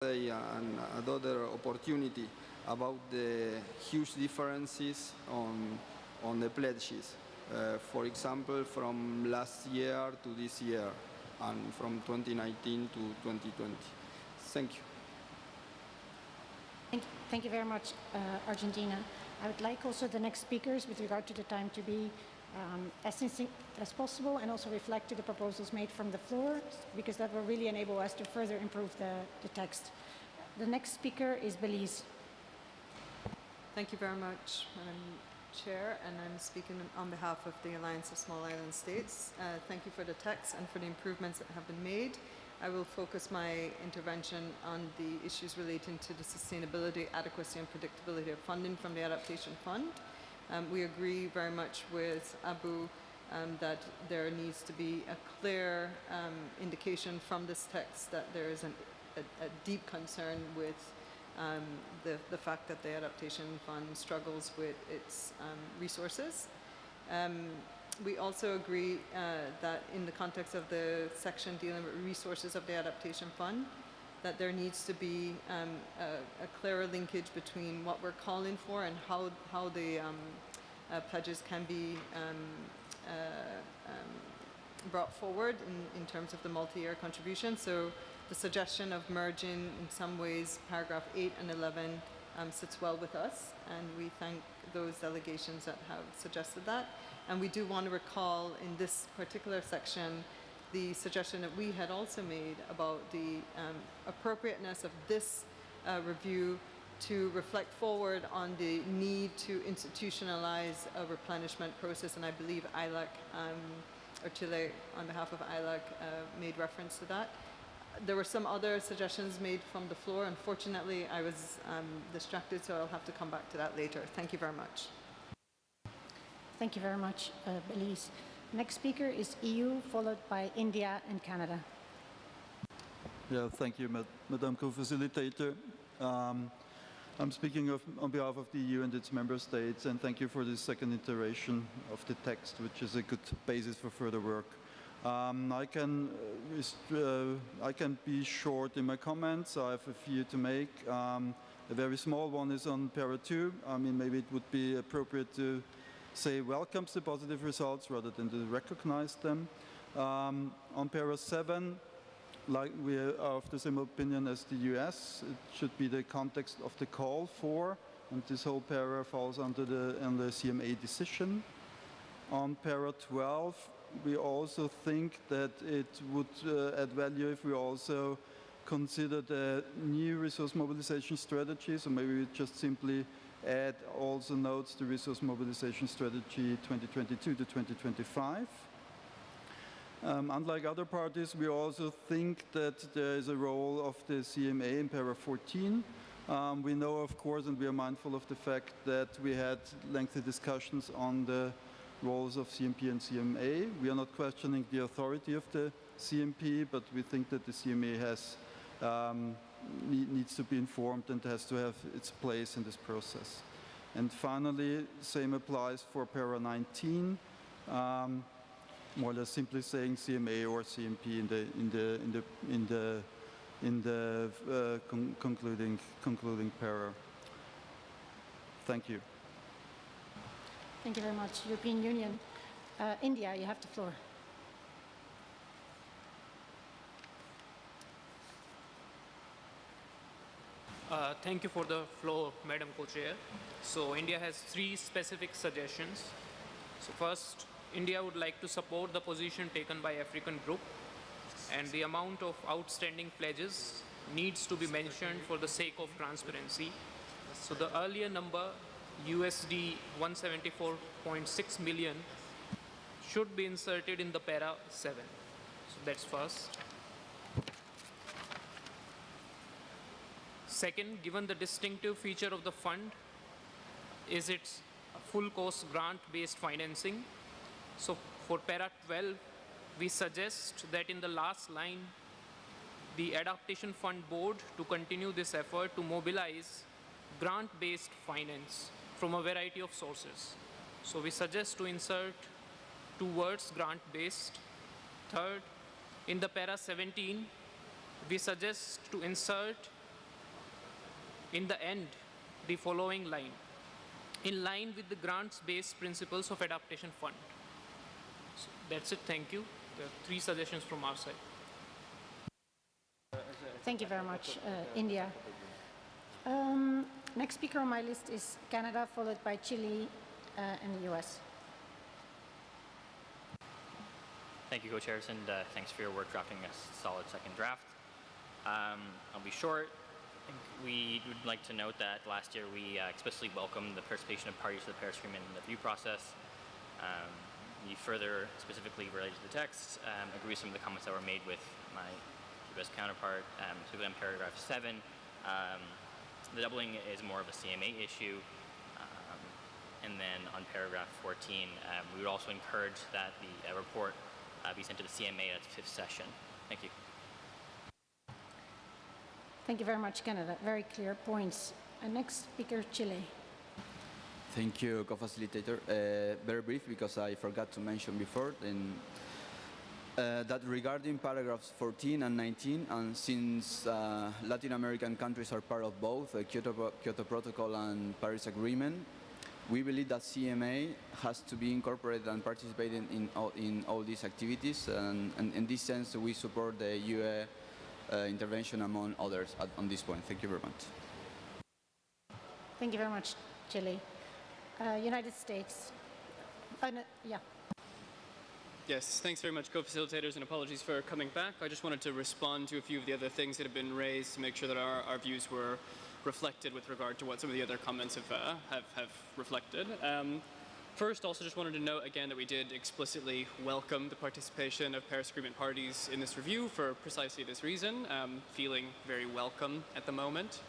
another opportunity about the huge differences on the pledges. For example, from last year to this year, and from 2019 to 2020. Thank you. Thank you very much, Argentina. I would like also the next speakers, with regard to the time, to be as succinct as possible and also reflect to the proposals made from the floor, because that will really enable us to further improve the text. The next speaker is Belize. Thank you very much, Madam Chair, and I'm speaking on behalf of the Alliance of Small Island States. Thank you for the text and for the improvements that have been made. I will focus my intervention on the issues relating to the sustainability, adequacy and predictability of funding from the Adaptation Fund. We agree very much with Abu that there needs to be a clear indication from this text that there is a deep concern with the fact that the Adaptation Fund struggles with its resources. We also agree that in the context of the section dealing with resources of the Adaptation Fund, that there needs to be a clearer linkage between what we're calling for and how the pledges can be brought forward in terms of the multi-year contribution. So the suggestion of merging, in some ways, paragraph 8 and 11 sits well with us, and we thank those delegations that have suggested that. And we do want to recall in this particular section the suggestion that we had also made about the appropriateness of this review to reflect forward on the need to institutionalize a replenishment process, and I believe ILAC, or Chile on behalf of ILAC, made reference to that. There were some other suggestions made from the floor. Unfortunately, I was distracted, so I'll have to come back to that later. Thank you very much. Thank you very much, Belize. Next speaker is EU, followed by India and Canada. Yeah, thank you, Madam Co-Facilitator. I'm speaking on behalf of the EU and its member states, and thank you for this second iteration of the text, which is a good basis for further work. I can be short in my comments. I have a few to make. A very small one is on para 2. I mean, maybe it would be appropriate to say welcomes the positive results rather than to recognize them. On para 7, like we are of the same opinion as the US, it should be the context of the call for, and this whole para falls under the CMA decision. On para 12, we also think that it would add value if we also consider the new resource mobilization strategy, so maybe we just simply add also notes to resource mobilization strategy 2022 to 2025. Unlike other parties, we also think that there is a role of the CMA in para 14. We know, of course, and we are mindful of the fact that we had lengthy discussions on the roles of CMP and CMA. We are not questioning the authority of the CMP, but we think that the CMA has needs to be informed and has to have its place in this process. And finally, same applies for para 19. More or less simply saying CMA or CMP in the concluding para. Thank you. Thank you very much. European Union. India, you have the floor. Thank you for the floor, Madam Co-Chair. So India has 3 specific suggestions. So first, India would like to support the position taken by African group, and the amount of outstanding pledges needs to be mentioned for the sake of transparency. So the earlier number, USD 174.6 million, should be inserted in the para 7. So that's first. Second, given the distinctive feature of the fund is its full cost grant-based financing. So for para 12, we suggest that in the last line, the Adaptation Fund Board to continue this effort to mobilize grant-based finance from a variety of sources. So we suggest to insert 2 words, grant-based. Third, in the para 17, we suggest to insert in the end, the following line: in line with the grants-based principles of adaptation fund. So that's it, thank you. There are 3 suggestions from our side. Thank you very much, India. Next speaker on my list is Canada, followed by Chile and the US. Thank you, co-chairs, and thanks for your work drafting a solid second draft. I'll be short. I think we would like to note that last year we explicitly welcomed the participation of parties to the Paris Agreement in the review process. We further, specifically related to the text, agree with some of the comments that were made with my US counterpart, particularly on paragraph 7. The doubling is more of a CMA issue. And then on paragraph 14, we would also encourage that the report be sent to the CMA at its 5th session. Thank you. Thank you very much, Canada. Very clear points. Next speaker, Chile. Thank you, co-facilitator. Very brief, because I forgot to mention before, that regarding paragraphs 14 and 19, and since Latin American countries are part of both the Kyoto Protocol and Paris Agreement, we believe that CMA has to be incorporated and participating in all these activities, and in this sense we support the UE intervention among others on this point. Thank you very much. Thank you very much, Chile. United States. No, yeah. Yes, thanks very much, co-facilitators, and apologies for coming back. I just wanted to respond to a few of the other things that have been raised to make sure that our views were reflected with regard to what some of the other comments have reflected. First, also just wanted to note again that we did explicitly welcome the participation of Paris Agreement parties in this review for precisely this reason, feeling very welcome at the moment.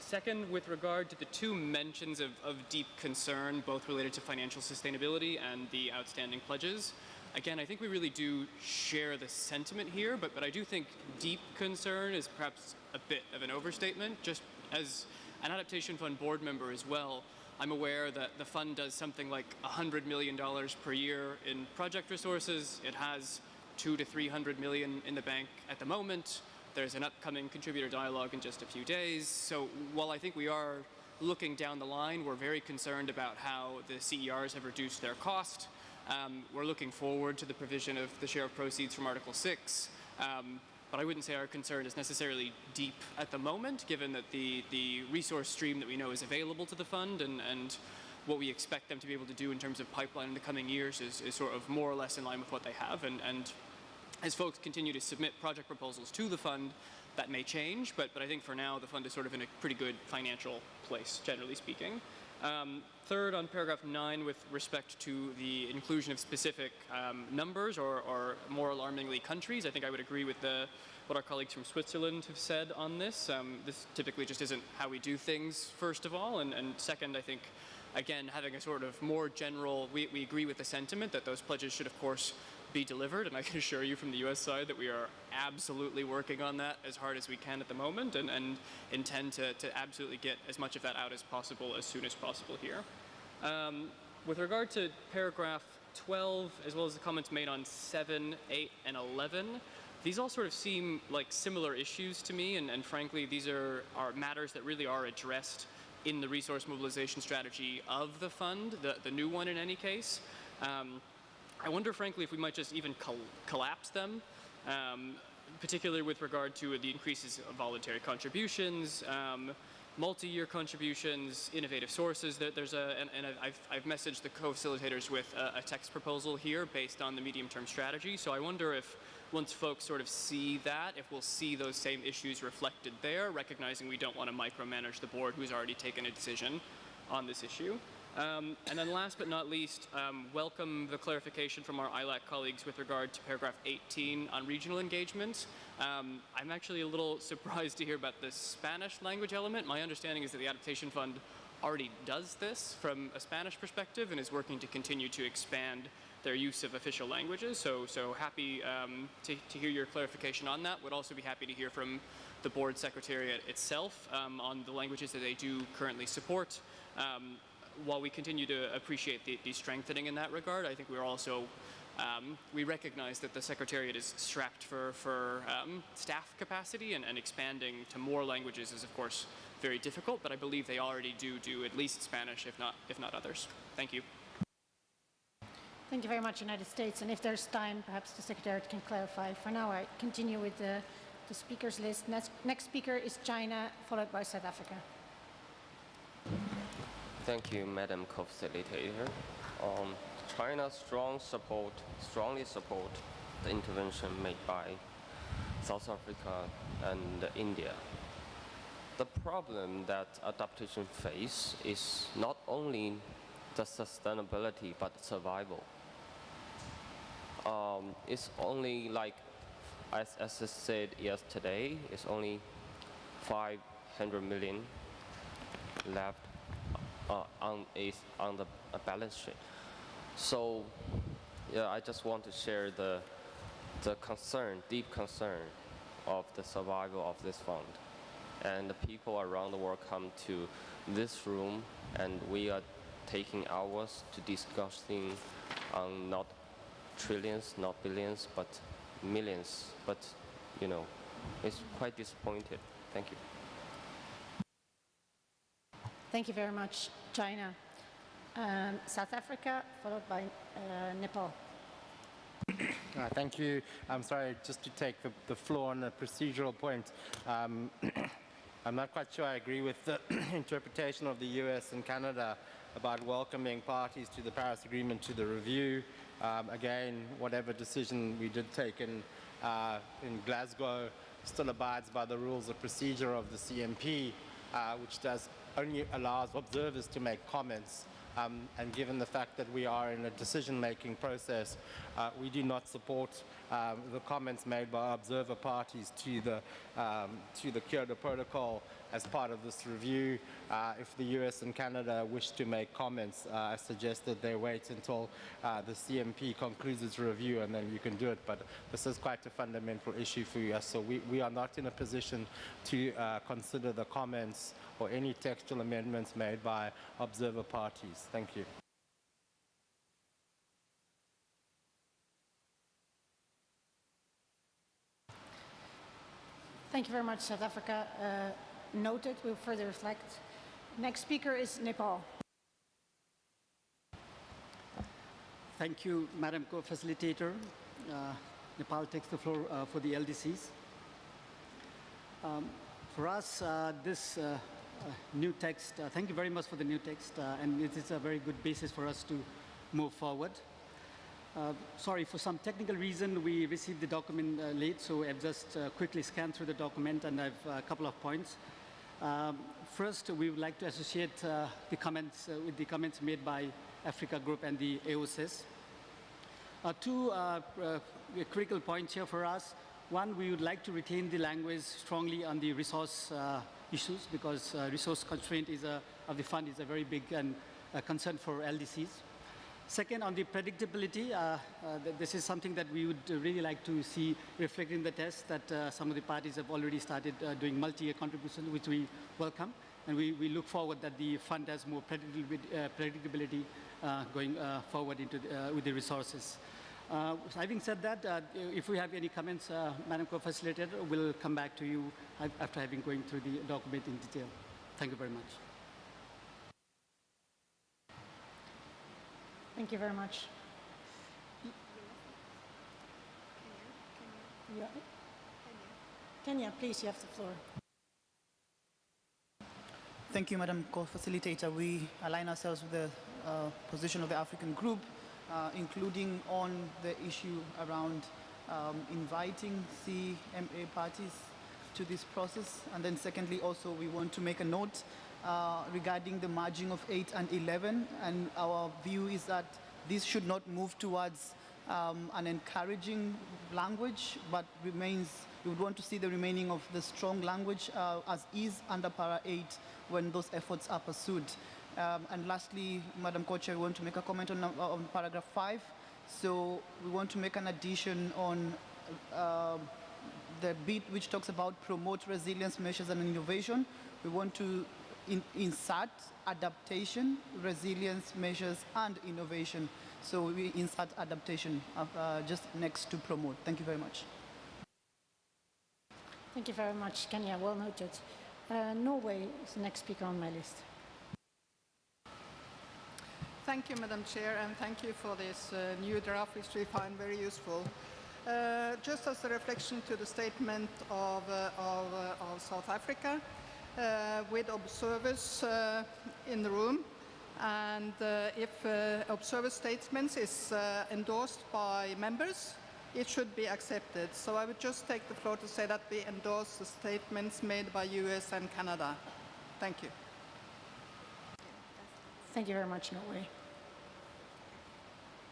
Second, with regard to the 2 mentions of deep concern, both related to financial sustainability and the outstanding pledges, again, I think we really do share the sentiment here, but I do think deep concern is perhaps a bit of an overstatement. Just as an adaptation fund board member as well, I'm aware that the fund does something like $100 million per year in project resources. It has $200 to $300 million in the bank at the moment. There's an upcoming contributor dialogue in just a few days. So while I think we are looking down the line, we're very concerned about how the CERs have reduced their cost. We're looking forward to the provision of the share of proceeds from Article 6. But I wouldn't say our concern is necessarily deep at the moment, given that the resource stream that we know is available to the fund and what we expect them to be able to do in terms of pipeline in the coming years is sort of more or less in line with what they have. And as folks continue to submit project proposals to the fund, that may change, but I think for now the fund is sort of in a pretty good financial place, generally speaking. Third, on paragraph 9, with respect to the inclusion of specific numbers or more alarmingly countries, I think I would agree with what our colleagues from Switzerland have said on this. This typically just isn't how we do things, first of all, and second, I think, again, having a sort of more general, we agree with the sentiment that those pledges should, of course, be delivered, and I can assure you from the US side that we are absolutely working on that as hard as we can at the moment and intend to absolutely get as much of that out as possible as soon as possible here. With regard to paragraph 12, as well as the comments made on 7, 8, and 11, these all sort of seem like similar issues to me, and frankly, these are matters that really are addressed in the resource mobilization strategy of the fund, the new one in any case. I wonder, frankly, if we might just even collapse them, particularly with regard to the increases of voluntary contributions, multi-year contributions, innovative sources. I've messaged the co-facilitators with a text proposal here based on the medium-term strategy. So I wonder if once folks sort of see that, if we'll see those same issues reflected there, recognizing we don't want to micromanage the board who's already taken a decision on this issue. And then last but not least, welcome the clarification from our ILAC colleagues with regard to paragraph 18 on regional engagement. I'm actually a little surprised to hear about the Spanish language element. My understanding is that the Adaptation Fund already does this from a Spanish perspective and is working to continue to expand their use of official languages. So happy to hear your clarification on that. Would also be happy to hear from the board secretariat itself on the languages that they do currently support. While we continue to appreciate the strengthening in that regard, I think we're also We recognize that the Secretariat is strapped for staff capacity, and expanding to more languages is, of course, very difficult, but I believe they already do at least Spanish, if not others. Thank you. Thank you very much, United States. And if there's time, perhaps the Secretariat can clarify. For now, I continue with the speakers list. Next speaker is China, followed by South Africa. Thank you, Madam Co-Facilitator. China strongly support the intervention made by South Africa and India. The problem that adaptation face is not only the sustainability but survival. It's only like, as I said yesterday, it's only 500 million left on the balance sheet. So, yeah, I just want to share the concern, deep concern of the survival of this fund. And the people around the world come to this room, and we are taking hours to discussing on not trillions, not billions, but millions. But, you know, it's quite disappointed. Thank you. Thank you very much, China. South Africa, followed by Nepal. Thank you. I'm sorry, just to take the floor on a procedural point. I'm not quite sure I agree with the interpretation of the US and Canada about welcoming parties to the Paris Agreement to the review. Again, whatever decision we did take in Glasgow still abides by the rules of procedure of the CMP, which only allows observers to make comments. And given the fact that we are in a decision-making process, we do not support the comments made by observer parties to the Kyoto Protocol as part of this review. If the US and Canada wish to make comments, I suggest that they wait until the CMP concludes its review, and then you can do it. But this is quite a fundamental issue for us, so we are not in a position to consider the comments or any textual amendments made by observer parties. Thank you. Thank you very much, South Africa. Noted, we'll further reflect. Next speaker is Nepal. Thank you, Madam Co-Facilitator. Nepal takes the floor for the LDCs. For us, this new text, thank you very much for the new text, and it is a very good basis for us to move forward. Sorry, for some technical reason, we received the document late, so I've just quickly scanned through the document, and I've a couple of points. First, we would like to associate the comments with the comments made by Africa Group and the AOSIS. Two critical points here for us. One, we would like to retain the language strongly on the resource issues, because resource constraint of the fund is a very big concern for LDCs. Second, on the predictability, this is something that we would really like to see reflected in the test, that some of the parties have already started doing multi-year contributions, which we welcome. And we look forward that the fund has more predictability going forward into with the resources. Having said that, if we have any comments, Madam Co-Facilitator, we'll come back to you after having going through the document in detail. Thank you very much. Thank you very much. Kenya, please, you have the floor. Thank you, Madam Co-Facilitator. We align ourselves with the position of the African Group, including on the issue around inviting CMA parties to this process. And then secondly, also, we want to make a note regarding the merging of 8 and 11. And our view is that this should not move towards an encouraging language, but remains, we would want to see the remaining of the strong language as is under Para 8 when those efforts are pursued. And lastly, Madam Co-Chair, we want to make a comment on paragraph 5. So we want to make an addition on the bit which talks about promote resilience measures and innovation. We want to insert adaptation, resilience measures, and innovation. So we insert adaptation of, just next to promote. Thank you very much. Thank you very much, Kenya. Well noted. Norway is the next speaker on my list. Thank you, Madam Chair, and thank you for this new draft, which we find very useful. Just as a reflection to the statement of South Africa, with observers in the room, and if observer statements is endorsed by members, it should be accepted. So I would just take the floor to say that we endorse the statements made by US and Canada. Thank you. Thank you very much, Norway.